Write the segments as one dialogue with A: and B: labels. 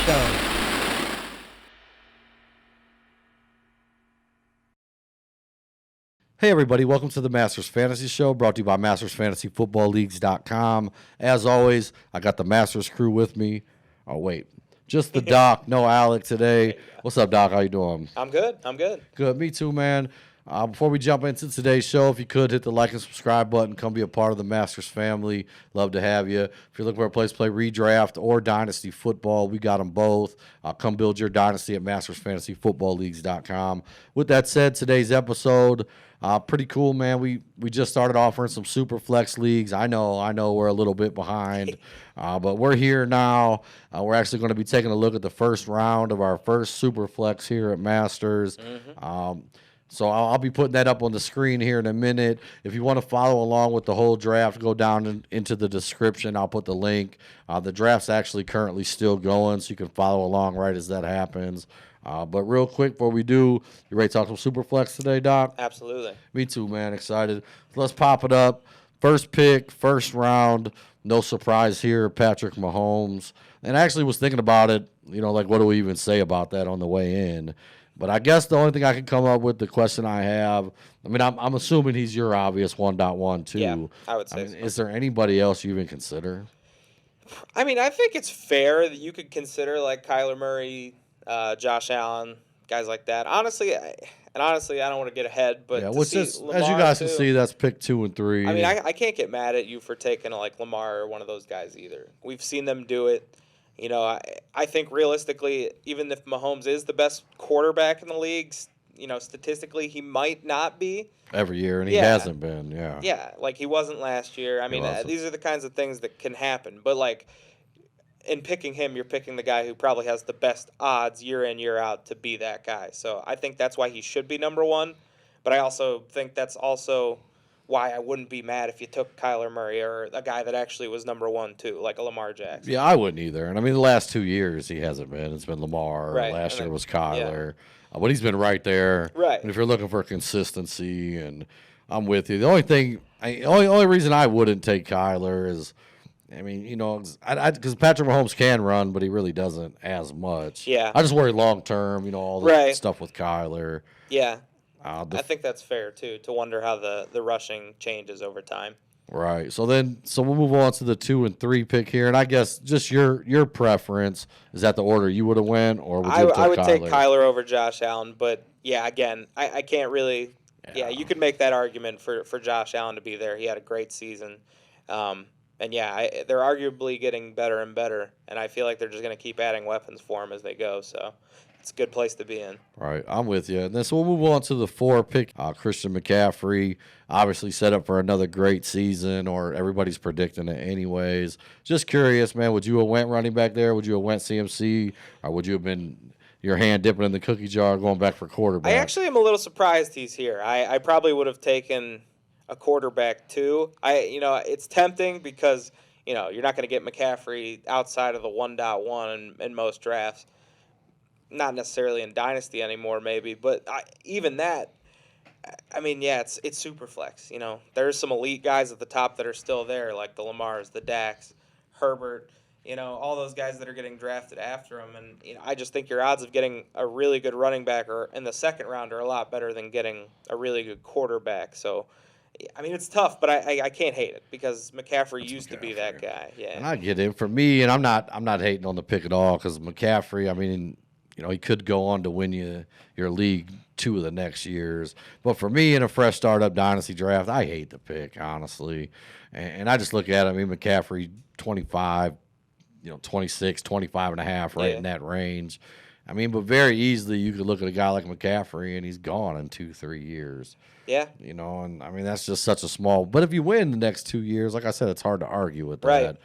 A: go. Hey everybody, welcome to the Masters Fantasy Show, brought to you by mastersfantasyfootballleagues.com. As always, I got the Masters crew with me. Oh wait, just the Doc, no Alec today. What's up, Doc? How you doing?
B: I'm good.
A: Good, me too, man. Before we jump into today's show, if you could hit the like and subscribe button, come be a part of the Masters family. Love to have you. If you're looking for a place to play redraft or dynasty football, we got them both. Come build your dynasty at mastersfantasyfootballleagues.com. With that said, today's episode, pretty cool, man. We just started offering some super flex leagues. I know we're a little bit behind, but we're here now. We're actually going to be taking a look at the first round of our first super flex here at Masters. So I'll be putting that up on the screen here in a minute. If you want to follow along with the whole draft, go down into the description. I'll put the link. The draft's actually currently still going, so you can follow along right as that happens. But real quick, before we do, you ready to talk some Superflex today, Doc?
B: Absolutely.
A: Me too, man. Excited. Let's pop it up. First pick, first round. No surprise here, Patrick Mahomes. And I actually was thinking about it, like what do we even say about that on the way in? But I guess the only thing I can come up with, the question I have, I'm assuming he's your obvious 1.1 too.
B: Yeah, I would say so.
A: Is there anybody else you even consider?
B: I think it's fair that you could consider like Kyler Murray, Josh Allen, guys like that. Honestly, I don't want to get ahead, but
A: yeah,
B: as you
A: guys can see, that's pick 2 and 3.
B: I can't get mad at you for taking like Lamar or one of those guys either. We've seen them do it. I think realistically, even if Mahomes is the best quarterback in the league, statistically he might not be
A: every year, and he hasn't been.
B: Yeah, like he wasn't last year. These are the kinds of things that can happen. But like in picking him, you're picking the guy who probably has the best odds year in, year out to be that guy. So I think that's why he should be number one. But I also think that's also why I wouldn't be mad if you took Kyler Murray or a guy that actually was number one too, like a Lamar Jackson.
A: Yeah, I wouldn't either. And the last 2 years he hasn't been. It's been Lamar.
B: Right.
A: Last year was Kyler. Yeah. But he's been right there.
B: Right.
A: And if you're looking for consistency, and I'm with you. The only reason I wouldn't take Kyler is, because Patrick Mahomes can run, but he really doesn't as much.
B: Yeah.
A: I just worry long term, all the stuff with Kyler.
B: Yeah. I think that's fair too, to wonder how the rushing changes over time.
A: Right. So we'll move on to the 2 and 3 pick here, and I guess just your preference, is that the order you would have went, or would you have took Kyler?
B: I would take Kyler over Josh Allen, but yeah, again, I can't really. Yeah, you could make that argument for Josh Allen to be there. He had a great season, and they're arguably getting better and better, and I feel like they're just going to keep adding weapons for him as they go. So. It's a good place to be in.
A: Right, I'm with you. And then so we'll move on to the 4 pick. Christian McCaffrey, obviously set up for another great season, or everybody's predicting it anyways. Just curious, man, would you have went running back there? Would you have went CMC? Or would you have been your hand dipping in the cookie jar going back for quarterback?
B: I actually am a little surprised he's here. I probably would have taken a quarterback too. It's tempting because, you're not going to get McCaffrey outside of the 1.1 in most drafts. Not necessarily in Dynasty anymore, maybe, but even that, it's super flex. There's some elite guys at the top that are still there, like the Lamars, the Daks, Herbert, all those guys that are getting drafted after him. And I just think your odds of getting a really good running back in the second round are a lot better than getting a really good quarterback. So, it's tough, but I can't hate it because McCaffrey used to be that guy. Yeah,
A: and I get it. For me, and I'm not hating on the pick at all, because McCaffrey, he could go on to win you your league 2 of the next years. But for me, in a fresh startup dynasty draft, I hate the pick, honestly. And I just look at it. McCaffrey, 25, 26, 25 and a half, right in that range. But very easily you could look at a guy like McCaffrey, and he's gone in 2-3 years.
B: Yeah.
A: And that's just such a small. But if you win the next 2 years, like I said, it's hard to argue with that.
B: Right.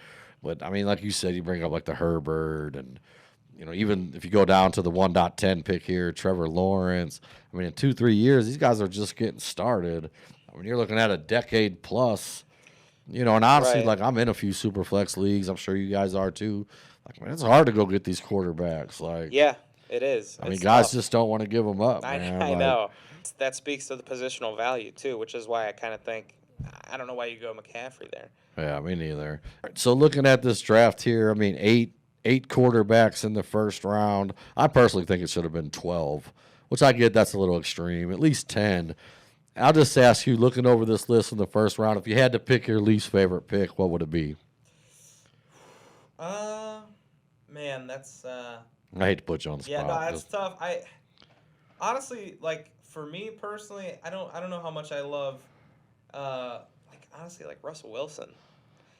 A: But, like you said, you bring up like the Herbert and – even if you go down to the 1.10 pick here, Trevor Lawrence, in 2-3 years, these guys are just getting started. You're looking at a decade plus, and honestly, like I'm in a few super flex leagues. I'm sure you guys are too. It's hard to go get these quarterbacks.
B: Yeah, it is.
A: Guys just don't want to give them up.
B: I know. That speaks to the positional value too, which is why I kind of think, I don't know why you go McCaffrey there.
A: Yeah, me neither. So looking at this draft here, 8 8 quarterbacks in the first round. I personally think it should have been 12, which I get that's a little extreme. At least 10. I'll just ask you, looking over this list in the first round, if you had to pick your least favorite pick, what would it be?
B: Man, that's
A: I hate to put you on the spot.
B: yeah, no, that's tough. I honestly, like, for me personally, I don't know how much I love honestly, like Russell Wilson.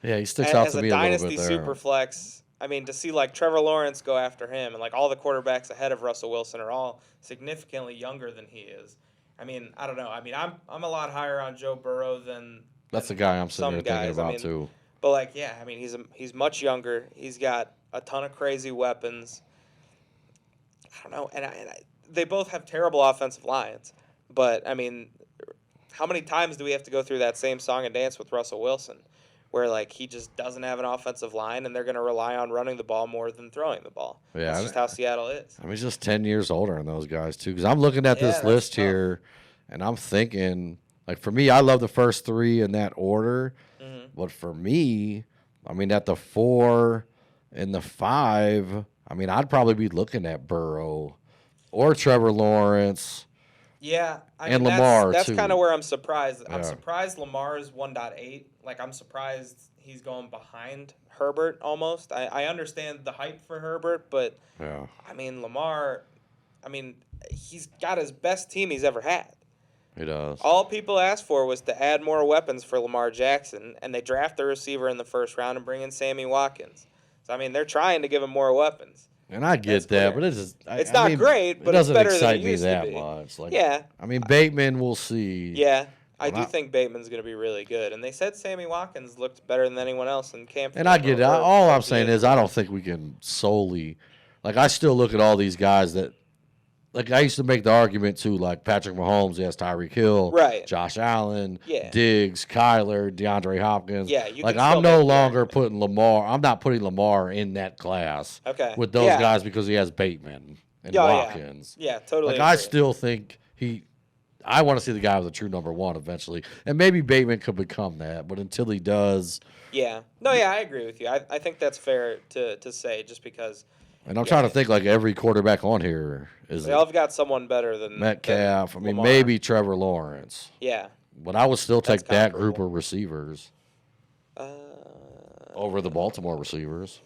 A: Yeah, he sticks out to me a little bit there.
B: As a dynasty super flex, I mean, to see like Trevor Lawrence go after him, and like all the quarterbacks ahead of Russell Wilson are all significantly younger than he is. I mean, I don't know. I mean, I'm a lot higher on Joe Burrow than
A: that's the guy I'm sitting here thinking about,
B: I mean,
A: too.
B: But like, yeah, I mean, he's much younger. He's got a ton of crazy weapons. I don't know, and they both have terrible offensive lines. But I mean, how many times do we have to go through that same song and dance with Russell Wilson, where like he just doesn't have an offensive line, and they're going to rely on running the ball more than throwing the ball? Yeah, that's just how Seattle is.
A: I mean, he's just 10 years older than those guys too. Because I'm looking at this list here, and I'm thinking, like, for me, I love the first 3 in that order. Mm-hmm. But for me, I mean, at the 4 and the 5, I mean, I'd probably be looking at Burrow or Trevor Lawrence.
B: Yeah,
A: and Lamar,
B: that's
A: too.
B: kind of where I'm surprised.
A: Yeah.
B: I'm surprised Lamar is 1.8. Like, I'm surprised he's going behind Herbert almost. I understand the hype for Herbert, but,
A: yeah.
B: I mean, Lamar, I mean, he's got his best team he's ever had.
A: He does.
B: All people asked for was to add more weapons for Lamar Jackson, and they draft a receiver in the first round and bring in Sammy Watkins. So, I mean, they're trying to give him more weapons.
A: And I get that, but it's just,
B: it's not great, but
A: it doesn't
B: it's better
A: excite
B: than it used
A: me that
B: to be.
A: much. Like,
B: yeah.
A: I mean, Bateman, we'll see.
B: Yeah. I do think Bateman's going to be really good. And they said Sammy Watkins looked better than anyone else in camp.
A: And I get it. All I'm saying is I don't think we can solely – like, I still look at all these guys that – like, I used to make the argument, too, like Patrick Mahomes, yes, Tyreek Hill,
B: right.
A: Josh Allen, Diggs, Kyler, DeAndre Hopkins.
B: Yeah, you
A: like, I'm no longer putting Lamar – I'm not putting Lamar in that class with those guys because he has Bateman and Watkins.
B: Yeah, totally.
A: Like, I still think I want to see the guy with a true number 1 eventually. And maybe Bateman could become that, but until he does.
B: Yeah. No, yeah, I agree with you. I think that's fair to say just because.
A: And I'm trying to think, like, every quarterback on here is.
B: They all have got someone better than
A: Metcalf.
B: Than
A: I mean,
B: Lamar.
A: maybe Trevor Lawrence.
B: Yeah.
A: But I would still take that group of receivers over the Baltimore receivers.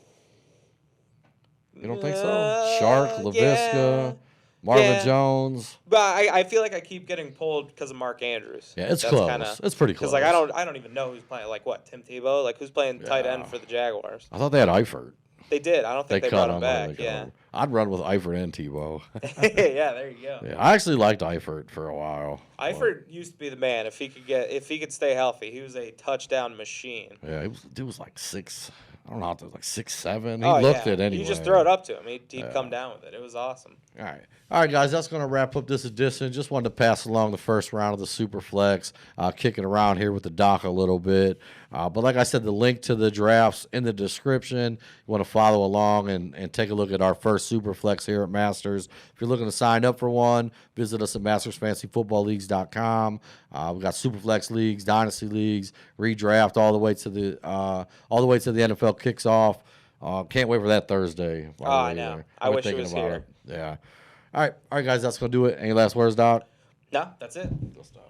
A: You don't think so? Shark, Laviska. Marvin Jones.
B: But I feel like I keep getting pulled because of Mark Andrews.
A: Yeah, it's close. It's pretty close.
B: Because, like, I don't even know who's playing. Like, what, Tim Tebow? Like, who's playing tight end for the Jaguars?
A: I thought they had Eifert.
B: They did. I don't think they brought him back. Yeah.
A: I'd run with Eifert and Tebow.
B: Yeah, there you go.
A: Yeah, I actually liked Eifert for a while.
B: Eifert used to be the man. If he could stay healthy, he was a touchdown machine.
A: Yeah, he was like 6. I don't know, like 6'7". He looked it anyway.
B: You just throw it up to him. He'd come down with it. It was awesome.
A: All right, guys, that's going to wrap up this edition. Just wanted to pass along the first round of the Superflex, kicking around here with the doc a little bit. But like I said, the link to the drafts in the description. You want to follow along and take a look at our first Superflex here at Masters. If you're looking to sign up for one, visit us at mastersfantasyfootballleagues.com. We've got Superflex leagues, dynasty leagues, redraft all the way to the NFL kicks off. Can't wait for that Thursday.
B: I know. I wish it was here.
A: Yeah. All right, guys, that's going to do it. Any last words, Doc?
B: No, that's it.
A: Good stuff.